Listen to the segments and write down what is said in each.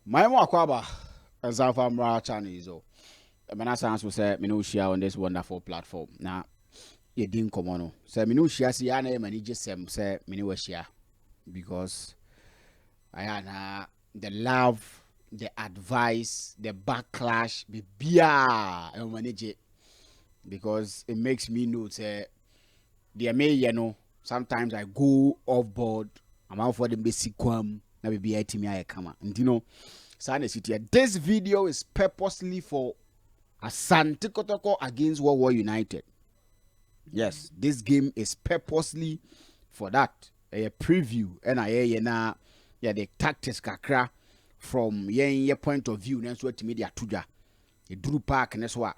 My Wakwaba, as Alpha channel is all. Menasans will say, Minutia on this wonderful platform. Now, you didn't come on. Say, Minutia, see, I name and just say, Minutia, because I had the love, the advice, the backlash, be beer, and manage it because it makes me know, say, the may, you know, sometimes I go off board, I'm out for the basic quam, now be a team I come, and you know. This video is purposely for Asante Kotoko against Hohoe United. Yes, this game is purposely for that. A preview and the tactics kakra from your point of view. That's what media tuja. A Drew Park and that's what.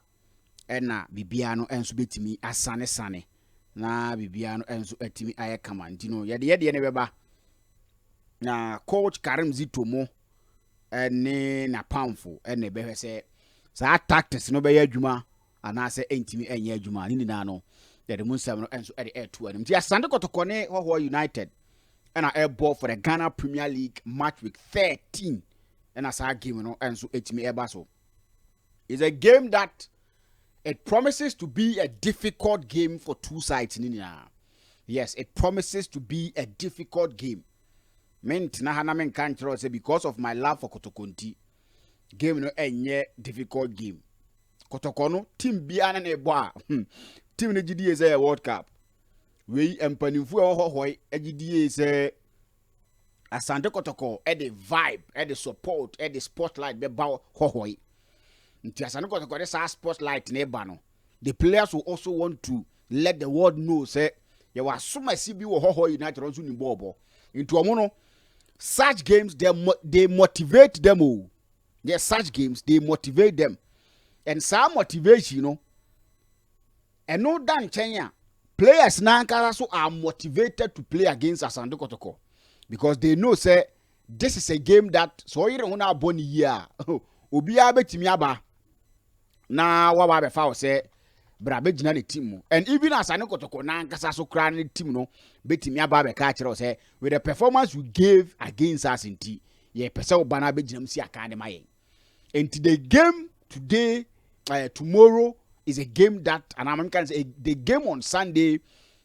And Bibiano and Subitimi Asane Sane. Na Bibiano and Subitimi Aya Command. You know, yadi never. Na Coach Karim Zitomo. Ene na poundful ene be say sa tactics no be adwuma ana say entimi enye adwuma ni na no the munsam no enso e de 2 anim ti Asante Kotoko ne Hohoe United and air ball for the Ghana Premier League match week 13 and as our game no enso etimi eba so is a game that it promises to be a difficult game for two sides ni na. Yes, it promises to be a difficult game. Because of my love for Kotoko game no enye difficult game. Kotoko no team biana na ebo team ne gidi is a World Cup. We empanifu Hohoe gidi is Asante Kotoko e the vibe, e the support, e the spotlight be ba Hohoe. Nti Asante Kotoko dey sa spotlight na eba no. The players will also want to let the world know say you are so massive bi wo Hohoe United on so ni ball. Into omo no such games they motivate them all. Yes, such games they motivate them, and some motivation, you know. And no damn Kenya players now also are motivated to play against Asante Kotoko because they know say this is a game that so you don't have boni year. Obi abetimi aba na wa be fa say brabe gina the team and even Asante Kotoko na nkasa so kra the team no betimi aba be ka kire say with the performance we gave against us in T ye pese obana be gina msi akade mayen. And the game today tomorrow is a game that and I'm can say the game on Sunday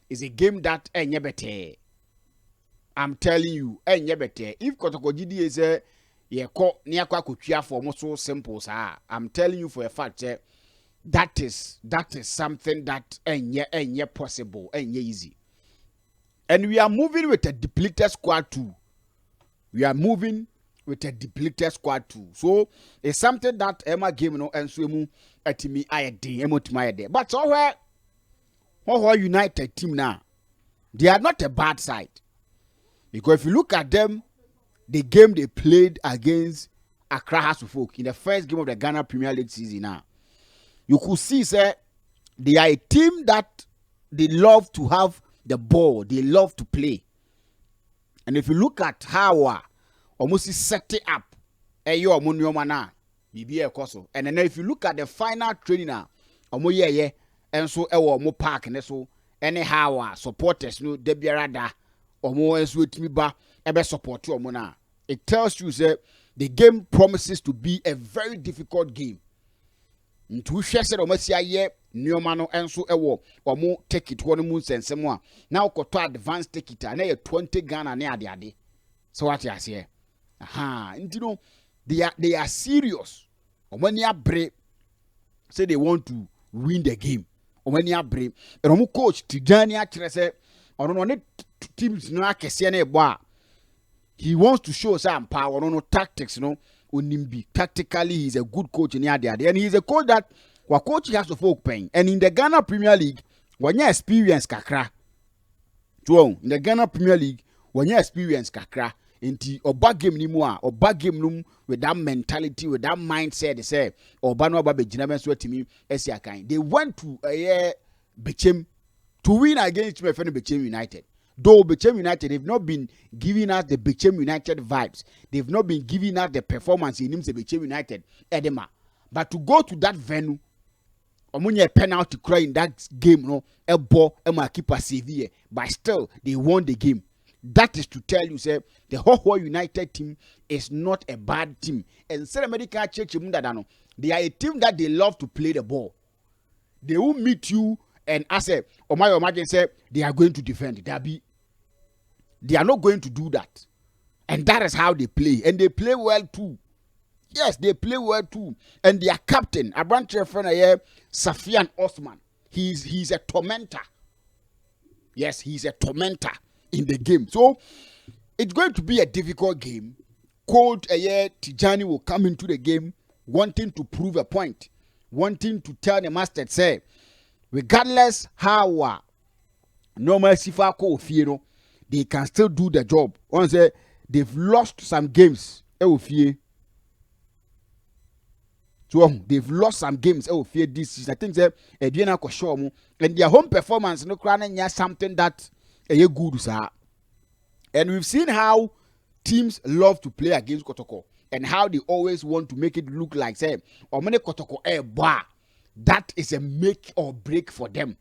is a game that enye bete. I'm telling you enye bete. If Kotoko GD is ye ko ni akwa kotwa for mo so simple sa I'm telling you for a fact that is something that enye possible, enye easy. And we are moving with a depleted squad too. We are moving with a depleted squad too. So it's something that Emma game no and so mu atimi ayede emotima ayede. But so where Hohoe United team now, they are not a bad side. Because if you look at them, the game they played against Accra House of Folk in the first game of the Ghana Premier League season now, you could see, say, they are a team that they love to have the ball. They love to play. And if you look at how almost set it up, and then if you look at the final training, and so more park and so anyhow supporters no debiarada or more as with me ba ebe support you na. It tells you that the game promises to be a very difficult game. Ntu hwe se do masia ye nioma no enso ewo omo take it one moon sensem a na ukoto advance take it na ye 20 Ghana na ade so what you say aha you know they are serious omani abre say they want to win the game omani abre and omo coach Tijani akire se ono no ne teams no akese na ebo a he wants to show some power no tactics no Onimbi. Tactically, he's a good coach in Yadi. And he's a coach that coach has to folk pain. And in the Ghana Premier League, when you experience kakra, in the Ghana Premier League, when you experience kakra, into or bad game anymore, or bad game room with that mentality, with that mindset, they say, or Bano Babe Jinaben sweat to me, Esiakai. They went to a Bechem to win against my friend Bechem United. Though Bechem United, they've not been giving us the Bechem United vibes. They've not been giving us the performance in Bechem United, Edema. But to go to that venue, omunye penalty cry in that game, no, a ball, a keeper severe, but still they won the game. That is to tell you, say, the Hohoe United team is not a bad team. And medical church, they are a team that they love to play the ball. They will meet you and I say, imagine say they are going to defend. They are not going to do that. And that is how they play. And they play well too. Yes, they play well too. And their captain, a branch friend here, Safian Osman, he's a tormentor. Yes, he's a tormentor in the game. So it's going to be a difficult game. Cold Tijani will come into the game wanting to prove a point, wanting to tell the master, say, regardless how normal Sifa ko Fiero, they can still do the job. Once they've lost some games, so they've lost some games this season. I think and their home performance no something that good, sir. And we've seen how teams love to play against Kotoko and how they always want to make it look like say Kotoko that is a make or break for them.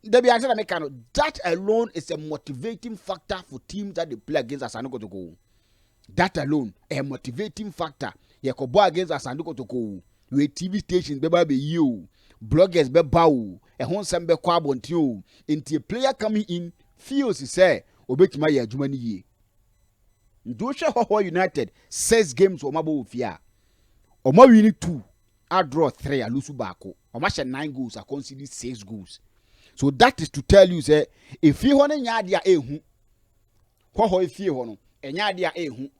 That alone is a motivating factor for teams that they play against Asante Kotoko. That alone a motivating factor. Yakobo against Asante Kotoko. We TV stations be you, bloggers be bow, a hon some be kwabontiu. Into a player coming in feels he say obetima ya jumani ye. Ndosha Hohoe United 6 games omabo ofia. Omo win 2, I draw 3, I lose bako. Omo 9 goals, I concede 6 goals. So that is to tell you say if you want nya dia ehu. Hohoe fie hono, enya dia ehu.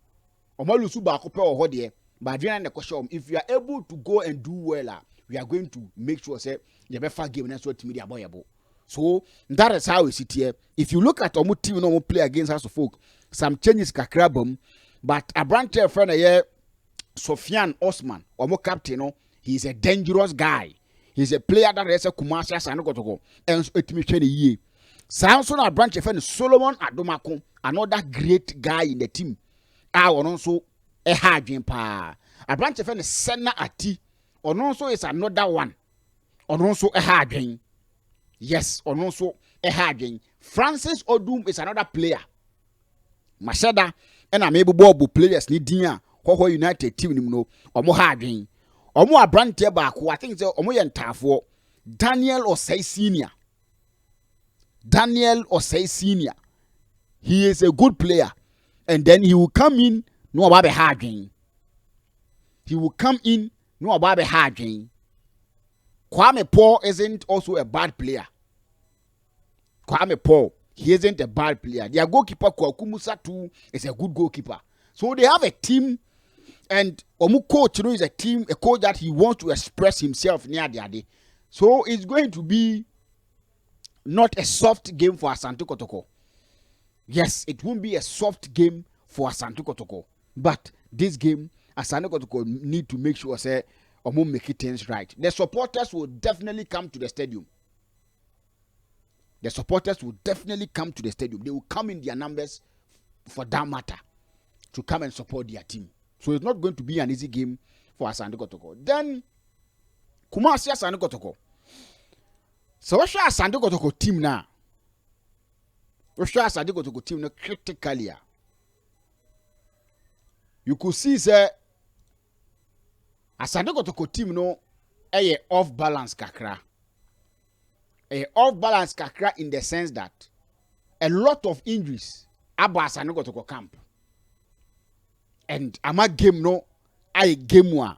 Omo lose bako pe oho de. But if you are able to go and do well, we are going to make sure say the better game and so media boyable. So that is how we sit here. If you look at our team no play against House of Folk, some changes kakrabum, but a branch friend here, Sofian Osman, or captain, he's a dangerous guy. He's a player that has a Kumasi and Kotoko, and it me a year. Samson a branch friend Solomon Adomako, another great guy in the team. I also a hard pa. A branch of friend Senna Ati, or also is another one, or also a hard. Yes, or also a hard. Francis Odum is another player. Mashada and I'm able to players need dinner. Hohoe United team no or more hard. Or more a branch back who I think so or more and tough for Daniel or say senior. Daniel or say senior. He is a good player, and then he will come in. No about hard game. He will come in. No about hard game. Kwame Paul isn't also a bad player. Kwame Paul, he isn't a bad player. Their goalkeeper Kwakumusa too is a good goalkeeper. So they have a team, and Omu coach is a team, a coach that he wants to express himself near the day. So it's going to be not a soft game for Asante Kotoko. Yes, it won't be a soft game for Asante Kotoko. But this game, Asante Kotoko need to make sure say Omo make it things right. The supporters will definitely come to the stadium. The supporters will definitely come to the stadium. They will come in their numbers for that matter to come and support their team. So it's not going to be an easy game for Asante Kotoko. Then Kumasi Asante Kotoko. So what's your Asante Kotoko team now? What's your Asante Kotoko team now critically? You could see say Asante Kotoko team no a off balance kakra. A off balance kakra in the sense that a lot of injuries about Asante Kotoko camp. And ama game no I game one.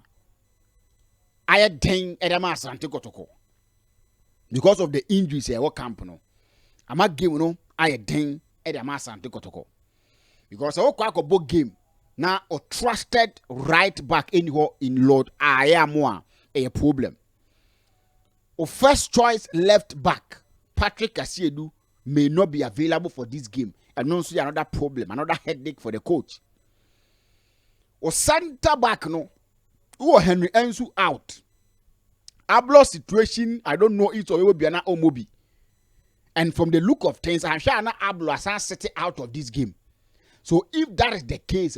I dang edama Asante Kotoko. Because of the injuries here what camp no. Ama game no I dang edama Asante Kotoko. Because I kwa book game. Now, a trusted right back anywhere in Lord Ayamoa a problem. A first choice left back, Patrick Asiedu, may not be available for this game. And also another problem, another headache for the coach. Or center back, no, who Henry Ensu out. Ablo situation, I don't know it or it will be an Omobi. And from the look of things, I'm sure Ablo has set out of this game. So if that is the case,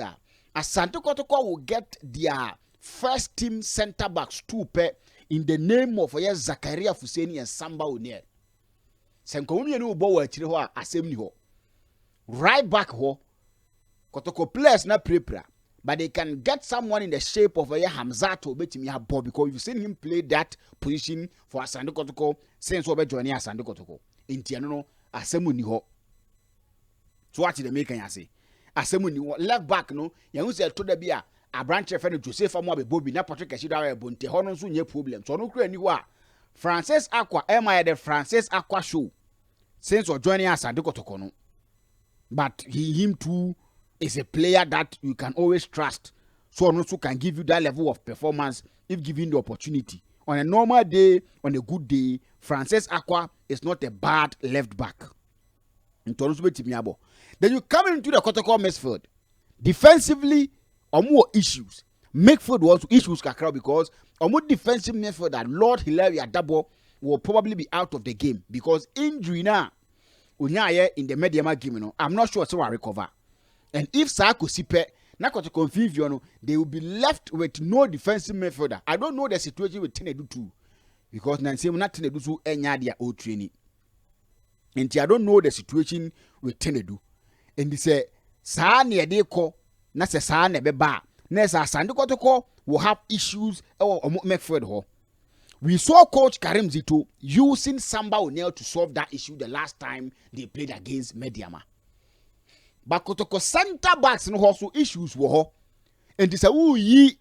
Asante Kotoko will get their first team center backs two in the name of Zakaria Fuseni and Samba O'Neal. Senkouni no bo wa chire ho asem ni ho. right back ho Kotoko players na prepare, but they can get someone in the shape of a Hamzato betimi have ball, because you've seen him play that position for Asante Kotoko since we joining Asante Kotoko. Inti no asemu ni ho. So what the make can say? Asemu ni ho left back no, you say to the bia a branch friend Joseph Amu be Bobby na Patrick Ashida Bonte ho no so nye problem. So no kura ni wa Francis Aqua the Francis Aqua show since we joining Asante Kotoko no. But him too is a player that you can always trust. So also can give you that level of performance if given the opportunity. On a normal day, on a good day, Francis Aqua is not a bad left back. Then you come into the Kotoko midfield. Defensively, more issues. Midfield was issues because more defensive midfield that Lord Hilaria Dabo will probably be out of the game because injury now. In the Mediama game, I'm not sure so I recover. And if Sako Sipe, not to confuse you, they will be left with no defensive midfielder. I don't know the situation with Tenedu too, because Nancy not Tenedu so any their old training. And I don't know the situation with Tenedu. And they say, Sani Adeko, not a San Beba, Nessa Sandukotoko will have issues or midfield. We saw Coach Karim Zito using Samba O'Neil to solve that issue the last time they played against Mediama. But Kotoko center backs no also issues were and this ye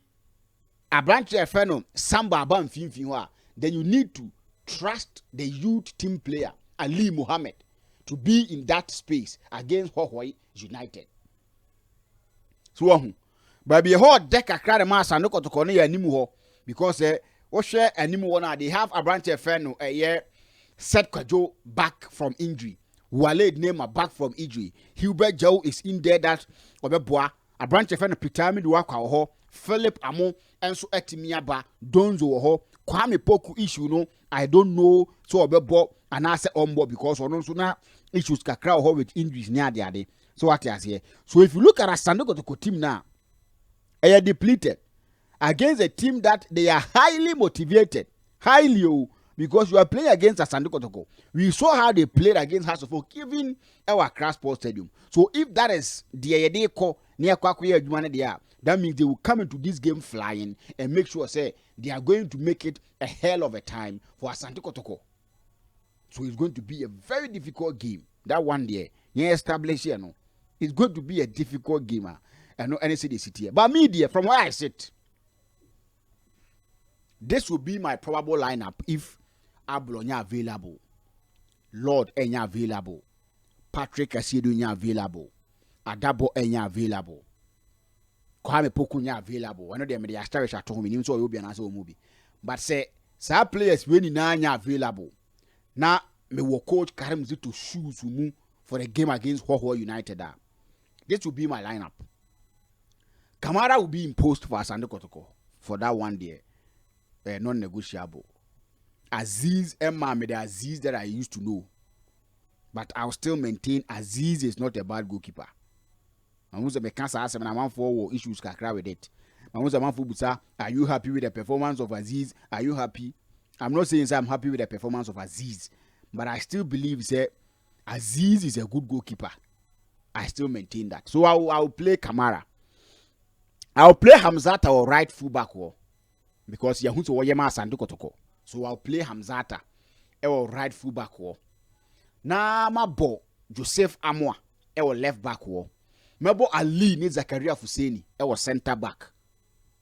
a branch of Samba Ban Finfinwa. Then you need to trust the youth team player Ali Mohammed to be in that space against Hohoe United. So but be hard deck a crowd mass and look at Kotoko anymore because anymore they have a branch of a year set Kwajo back from injury. Wale name a back from injury. Hubert Joe is in there that Obeboa, a branch of Pitami Duaka ho, Philip Amo, and so Etimiaba, Donzo ho, Kwame Poku issue no, I don't know so Obebo and I say onboard because on sooner issues kakra ho with injuries near the day. So what I say. So if you look at a Sandoko team now, they are depleted against a team that they are highly motivated, highly. Because you are playing against Asante Kotoko. We saw how they played against Hasofo, even our Crossport Stadium. So if that is the idea near Kwakuya, that means they will come into this game flying and make sure say they are going to make it a hell of a time for Asante Kotoko. So it's going to be a very difficult game. That one day, established here, no, it's going to be a difficult game. I know any city here. But me, dear, from where I sit, this will be my probable lineup if Ablonya available, Lord Enya available, Patrick Asiedunya available, Adabo Enya available, Kwame Pokunya available. I know they made the establish at home, so you'll be an answer movie. But say, some players when Nanya available. Now, me will coach Karim Zito shoes move for the game against Hohoe United. This will be my lineup. Kamara will be imposed for Asante Kotoko for that one day. Non-negotiable. Aziz Emma made the Aziz that I used to know, but I'll still maintain Aziz is not a bad goalkeeper. I want to be cancer as a man for issues kakra with it. I want to man for Busa. Are you happy with the performance of Aziz? Are you happy? I'm not saying I'm happy with the performance of Aziz, but I still believe that Aziz is a good goalkeeper. I still maintain that. So I'll play Kamara. I'll play Hamzata or right fullback because Yahuto Wayama Asante Kotoko. So I'll play Hamzata or right fullback na ma bo Joseph Amwa left back mebo Ali ni Zakaria Fuseni center back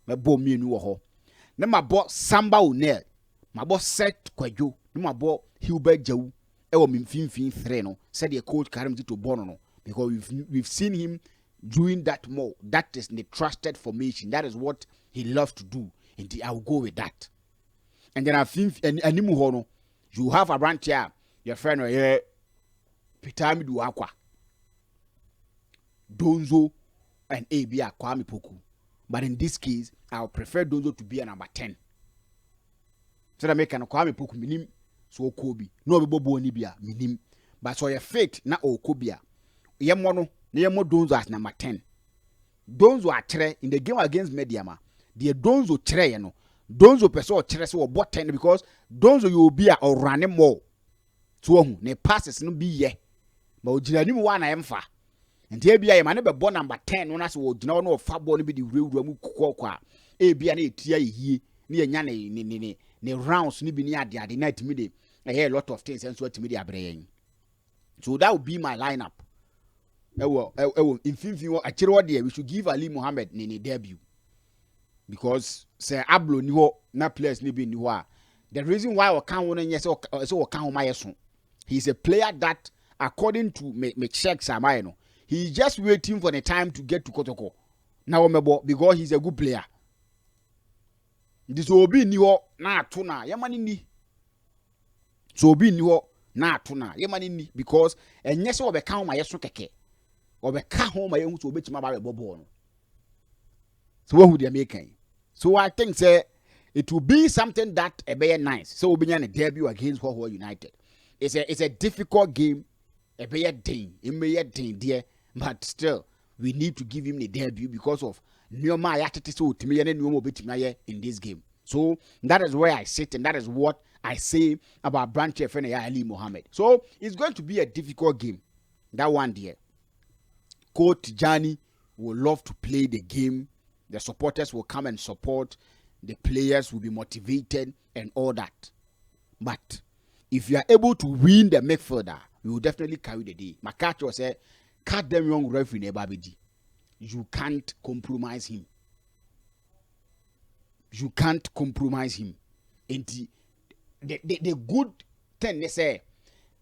mebo mienu ho na ma bo Samba O'Neil ma bo Set Kwajo na ma bo Hubert Jau mimfimfin 3 no said the coach Karim Zito Bono no, because we've seen him doing that more. That is the trusted formation. That is what he loves to do, and I will go with that. And then I think and you have a branch here, your friend here, Pitami Duakwa, Donzo, and Abia Kwame Poku. But in this case, I would prefer Donzo to be a number 10. So that make an Kwame Poku minim so Kobe. No Bobo Nibia minim. But so your fate na Okobia. Yemono, Nemo Donzo as number 10. Donzo are tre in the game against Mediama. The Donzo tre, you know. Donzo person tres or bot 10 because Donzo you will be a running more. So ne passes no be ye. But ojinanimu wana emfa. nti ebia ye ma ne be bɔ number 10 no na se wo gyina no fa bɔ no bi di wura mu kokɔ ebia na etia yie ne yenya ne rounds ni bi ni ade na atimi de a lot of things and so atimi de abrɛ. So that would be my lineup. Infinity achiro there we should give Ali Mohammed ne debut because say Ablo ni ho na players ni bi ni ho a the reason why we can't win yes so we can't my so he's a player that according to me checks am I know he's just waiting for the time to get to Kotoko now because he's a good player. This obi ni ho na ato na yemani ni so obi ni ho na ato na yemani ni because enye se obeka my so keke obeka ho my hu so obetima ba bobɔ no so who they making. So I think say it will be something that a very nice. So we'll be in a debut against Hohoe United. It's a difficult game, a very thing, dear, but still we need to give him the debut because of Nyoma attitude to me and Nyoma bit in this game. So that is where I sit and that is what I say about Branch FN Ali Mohammed. So it's going to be a difficult game. That one dear. Coach Johnny will love to play the game. The supporters will come and support. The players will be motivated and all that. But if you are able to win the midfielder, you will definitely carry the day. My catch was say, cut them young referee never be. You can't compromise him. You can't compromise him. And the good thing they say,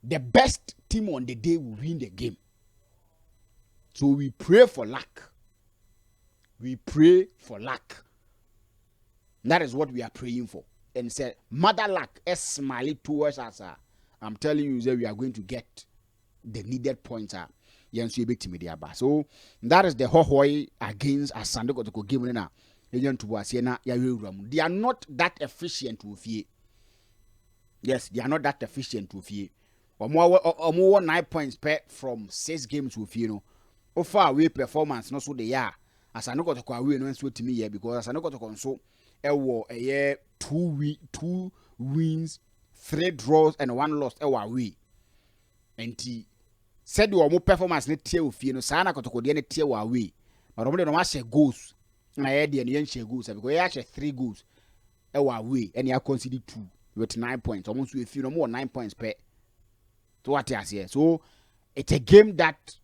the best team on the day will win the game. So we pray for luck. We pray for luck. That is what we are praying for. And say, Mother luck is smiling towards us. I'm telling you that we are going to get the needed points. So that is the Hohoe against Asante Kotoko game. They are not that efficient with you. Yes, they are not that efficient with you. Or more 9 points per from 6 games with you know. How far away performance, not so they are. As I know got to away no to me here because as I know got to console a year 2 wins, 3 draws and 1 loss away. And he said you are more performance net tier with you know sana got to go the tier away. But only no share goals. I had the share goals because he actually 3 goals away and he conceded 2 with 9 points. Almost with you know more 9 points per. So what I say. So it's a game that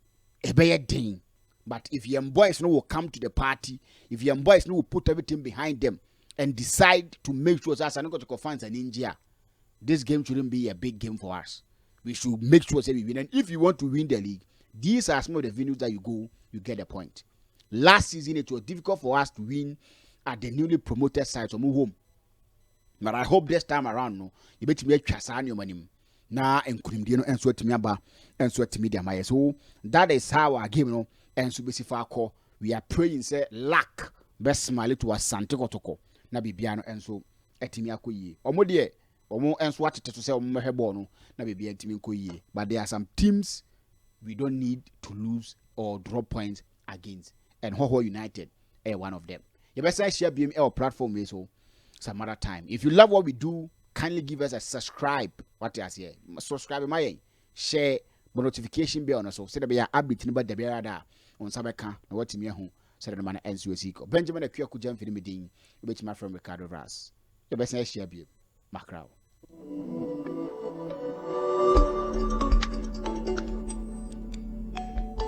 a bad thing. But if your boys will come to the party, if your boys will put everything behind them and decide to make sure that I'm not going to find an India, this game shouldn't be a big game for us. We should make sure that we win. And if you want to win the league, these are some of the venues that you go, you get a point. Last season, it was difficult for us to win at the newly promoted side, so move home. But I hope this time around, no, you bet me a chassan your money. Now, and Kurimdino and sweat me about and sweat media. So that is how I give no. And so basically we are praying say luck best smile to Asante Kotoko na bibiano and so etimi akoyi omo de omo enso atete to say omo hebo no na bibia etimi akoyi but there are some teams we don't need to lose or drop points against and Hohoe United one of them. You better share BM our platform so some other time. If you love what we do, kindly give us a subscribe. What is here? Subscribe my share notification bell on so say there be update about the bear on Sabeka, and what me home, said the man ends with Seco. Benjamin a Kyoku jump for the meeting, which my friend Ricardo Ras. The best share be Macrow.